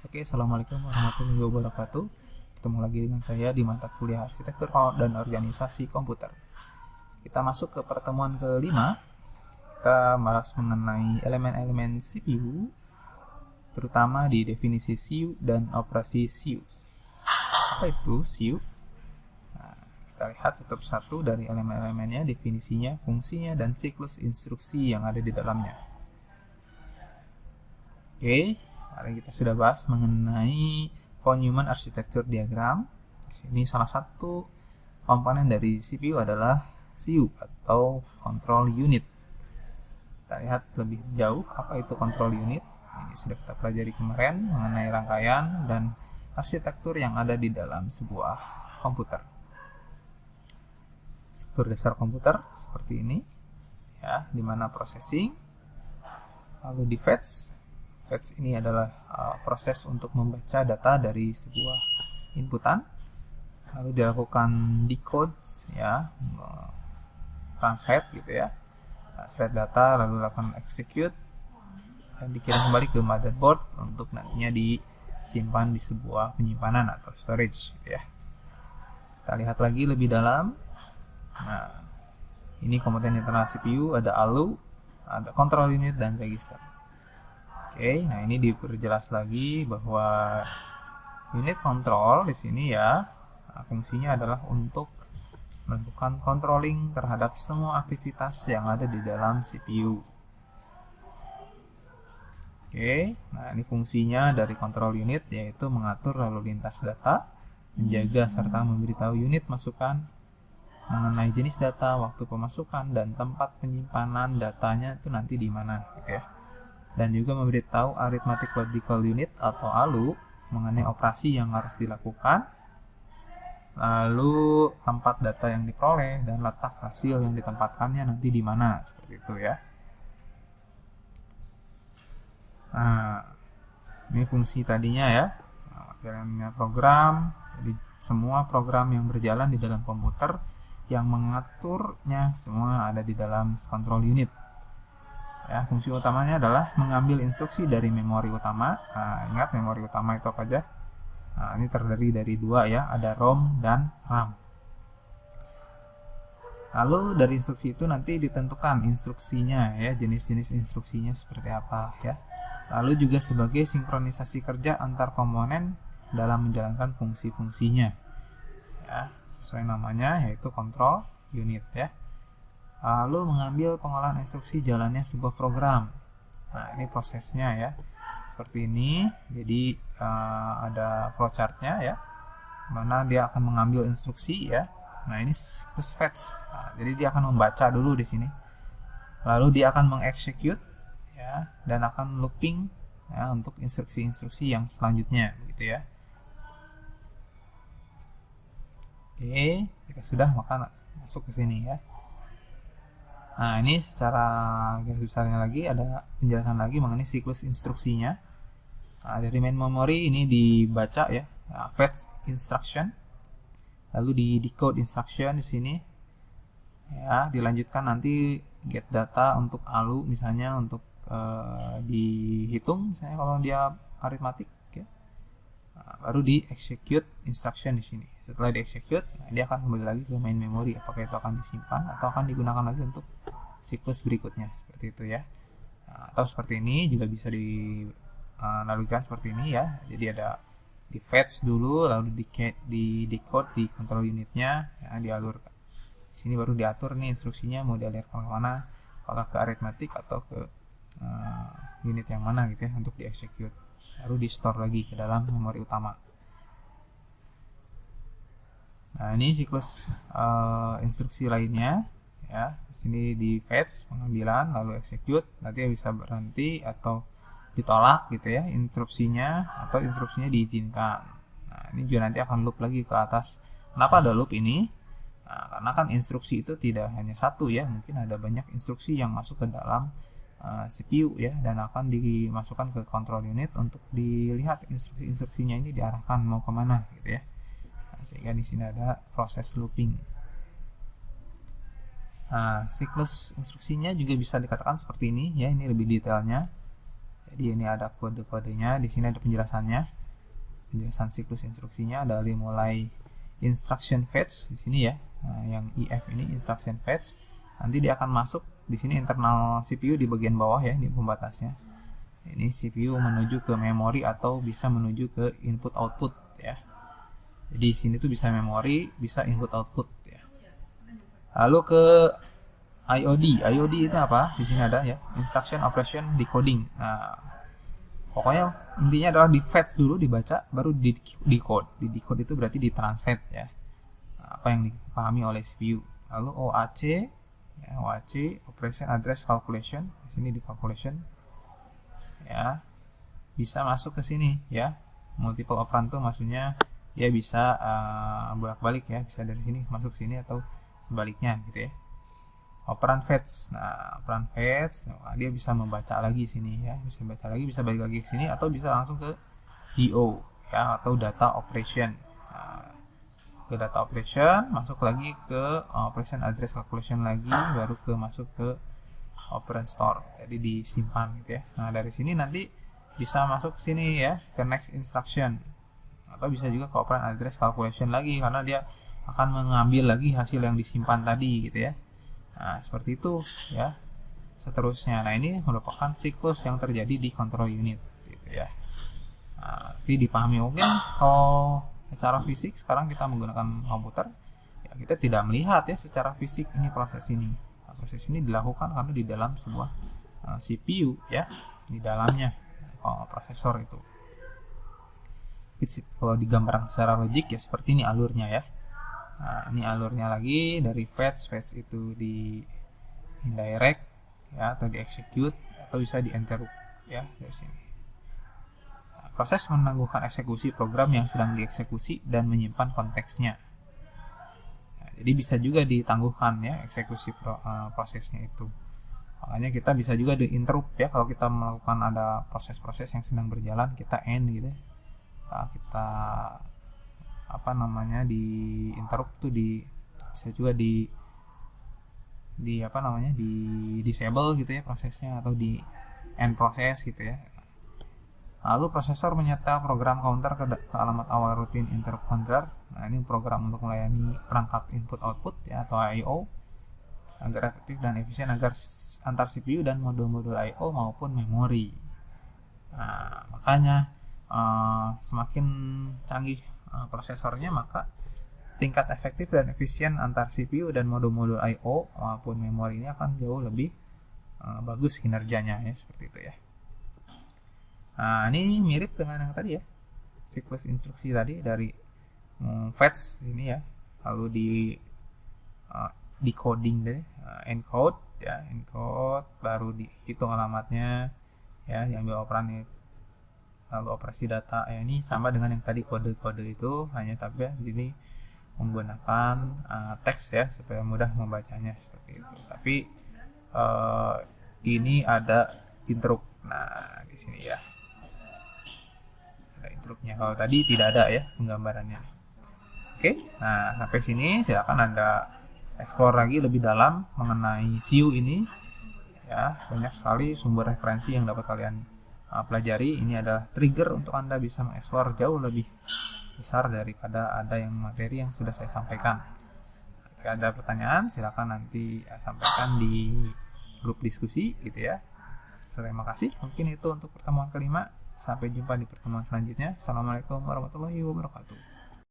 Oke, assalamualaikum warahmatullahi wabarakatuh. Ketemu lagi dengan saya di mata kuliah arsitektur dan organisasi komputer. Kita masuk ke pertemuan kelima. Kita bahas mengenai elemen-elemen CPU, terutama di definisi CPU dan operasi CPU. Apa itu CPU? Nah, kita lihat satu persatu dari elemen-elemennya, definisinya, fungsinya, dan siklus instruksi yang ada di dalamnya. Oke, kemarin kita sudah bahas mengenai von Neumann Architecture Diagram. Di sini salah satu komponen dari CPU adalah CU atau Control Unit. Kita lihat lebih jauh apa itu Control Unit. Ini sudah kita pelajari kemarin mengenai rangkaian dan arsitektur yang ada di dalam sebuah komputer. Struktur dasar komputer seperti ini, ya, di mana processing, lalu di fetch. Fetch ini adalah proses untuk membaca data dari sebuah inputan, lalu dilakukan decode, ya, translate gitu ya, translate data, lalu dilakukan execute dan dikirim kembali ke motherboard untuk nantinya disimpan di sebuah penyimpanan atau storage gitu ya. Kita lihat lagi lebih dalam. Nah, ini komponen internal CPU, ada ALU, ada control unit dan register. Oke, nah ini diperjelas lagi bahwa unit control di sini ya, fungsinya adalah untuk melakukan controlling terhadap semua aktivitas yang ada di dalam CPU. Oke, nah ini fungsinya dari control unit yaitu mengatur lalu lintas data, menjaga serta memberitahu unit masukan mengenai jenis data, waktu pemasukan, dan tempat penyimpanan datanya itu nanti di mana gitu ya. Dan juga memberitahu Arithmetic Logical Unit atau ALU mengenai operasi yang harus dilakukan, lalu tempat data yang diperoleh dan letak hasil yang ditempatkannya nanti di mana, seperti itu ya. Nah, ini fungsi tadinya ya, materialnya program. Jadi semua program yang berjalan di dalam komputer yang mengaturnya semua ada di dalam control unit. Ya, fungsi utamanya adalah mengambil instruksi dari memori utama. Nah, ingat memori utama itu apa aja? Nah, ini terdiri dari dua ya, ada ROM dan RAM. Lalu dari instruksi itu nanti ditentukan instruksinya ya, jenis-jenis instruksinya seperti apa ya. Lalu juga sebagai sinkronisasi kerja antar komponen dalam menjalankan fungsi-fungsinya. Ya, sesuai namanya yaitu control unit ya. Lalu mengambil pengolahan instruksi jalannya sebuah program. Nah, ini prosesnya ya, seperti ini. Jadi ada flowchartnya ya, mana dia akan mengambil instruksi ya. Nah, ini siklus fetch. Nah, jadi dia akan membaca dulu di sini, lalu dia akan mengexecute ya, dan akan looping ya untuk instruksi-instruksi yang selanjutnya, begitu ya. Oke, jika sudah maka masuk ke sini ya. Nah, ini secara garis besarnya lagi ada penjelasan lagi mengenai siklus instruksinya. Nah, dari main memory ini dibaca ya, fetch instruction, lalu di decode instruction di sini, ya, dilanjutkan nanti get data untuk ALU misalnya untuk dihitung misalnya kalau dia aritmatik ya. Nah, baru di execute instruction di sini. Setelah di execute, nah, dia akan kembali lagi ke main memory. Apakah itu akan disimpan atau akan digunakan lagi untuk siklus berikutnya, seperti itu ya. Nah, atau seperti ini juga bisa dilakukan seperti ini ya. Jadi ada di fetch dulu, lalu di decode di control unitnya, ya, dialurkan. Di sini baru diatur nih instruksinya mau dialirkan ke mana, apakah ke arithmetic atau ke unit yang mana gitu ya untuk di execute. Baru di store lagi ke dalam memori utama. Nah, ini siklus instruksi lainnya ya. Di sini di fetch pengambilan, lalu execute, nanti bisa berhenti atau ditolak gitu ya instruksinya, atau instruksinya diizinkan. Nah, ini juga nanti akan loop lagi ke atas. Kenapa ada loop ini? Nah, karena kan instruksi itu tidak hanya satu ya, mungkin ada banyak instruksi yang masuk ke dalam CPU ya, dan akan dimasukkan ke control unit untuk dilihat instruksi-instruksinya ini diarahkan mau kemana gitu ya. Sehingga di sini ada proses looping. Nah, siklus instruksinya juga bisa dikatakan seperti ini ya, ini lebih detailnya. Jadi ini ada kode-kodenya, di sini ada penjelasannya, penjelasan siklus instruksinya dari mulai instruction fetch di sini ya. Nah, yang IF ini instruction fetch. Nanti dia akan masuk di sini internal CPU di bagian bawah ya, ini pembatasnya. Ini CPU menuju ke memori atau bisa menuju ke input output ya. Jadi di sini tuh bisa memori, bisa input output ya. Lalu ke IOD. IOD itu apa? Di sini ada ya, instruction operation decoding. Nah, pokoknya intinya adalah di fetch dulu, dibaca, baru di decode. Di decode itu berarti ditranslate ya, apa yang dipahami oleh CPU. Lalu OAC, ya, OAC operation address calculation. Di sini di calculation ya, bisa masuk ke sini ya. Multiple operand tuh maksudnya dia bisa bolak-balik ya, bisa dari sini masuk sini atau sebaliknya gitu ya. Operand fetch. Nah, operand fetch, nah, dia bisa membaca lagi sini ya, bisa baca lagi, bisa balik lagi ke sini, atau bisa langsung ke DO ya, atau data operation. Nah, ke data operation, masuk lagi ke operation address calculation lagi, baru ke masuk ke operand store. Jadi disimpan gitu ya. Nah, dari sini nanti bisa masuk ke sini ya, ke next instruction, atau bisa juga ke operand address calculation lagi, karena dia akan mengambil lagi hasil yang disimpan tadi gitu ya. Nah, seperti itu ya, seterusnya. Nah, ini merupakan siklus yang terjadi di control unit gitu ya. Nah, nanti dipahami mungkin kalau secara fisik sekarang kita menggunakan komputer ya, kita tidak melihat ya secara fisik ini proses ini. Nah, proses ini dilakukan karena di dalam sebuah CPU ya, di dalamnya prosesor itu. Kalau digambarkan secara logik ya seperti ini alurnya ya. Nah, ini alurnya lagi dari fetch itu di indirect ya, atau di execute, atau bisa di interrupt ya dari sini. Nah, proses menangguhkan eksekusi program yang sedang dieksekusi dan menyimpan konteksnya. Nah, jadi bisa juga ditangguhkan ya eksekusi prosesnya itu. Makanya kita bisa juga di interrupt ya, kalau kita melakukan ada proses-proses yang sedang berjalan, kita end gitu ya. Nah, kita di interrupt tuh bisa juga di disable gitu ya prosesnya, atau di end proses gitu ya. Lalu prosesor menyetel program counter ke alamat awal rutin interrupt counter. Nah, ini program untuk melayani perangkat input output ya, atau I/O, agar efektif dan efisien agar antar CPU dan modul-modul I/O maupun memori. Nah, makanya semakin canggih prosesornya, maka tingkat efektif dan efisien antar CPU dan modul-modul I/O maupun memori ini akan jauh lebih bagus kinerjanya ya, seperti itu ya. Nah, ini mirip dengan yang tadi ya, siklus instruksi tadi dari fetch ini ya, lalu di decoding deh, encode ya, encode, baru dihitung alamatnya ya, diambil operan, lalu operasi data ya. Ini sama dengan yang tadi kode-kode itu, hanya tapi ya ini menggunakan teks ya supaya mudah membacanya seperti itu. Tapi ini ada interrupt. Nah, di sini ya ada interruptnya, kalau tadi tidak ada ya penggambarannya. Oke, nah sampai sini silakan Anda explore lagi lebih dalam mengenai CU ini ya. Banyak sekali sumber referensi yang dapat kalian pelajari. Ini adalah trigger untuk Anda bisa mengeksplor jauh lebih besar daripada ada yang materi yang sudah saya sampaikan. Jika ada pertanyaan silakan nanti sampaikan di grup diskusi gitu ya. Terima kasih. Mungkin itu untuk pertemuan kelima. Sampai jumpa di pertemuan selanjutnya. Assalamualaikum warahmatullahi wabarakatuh.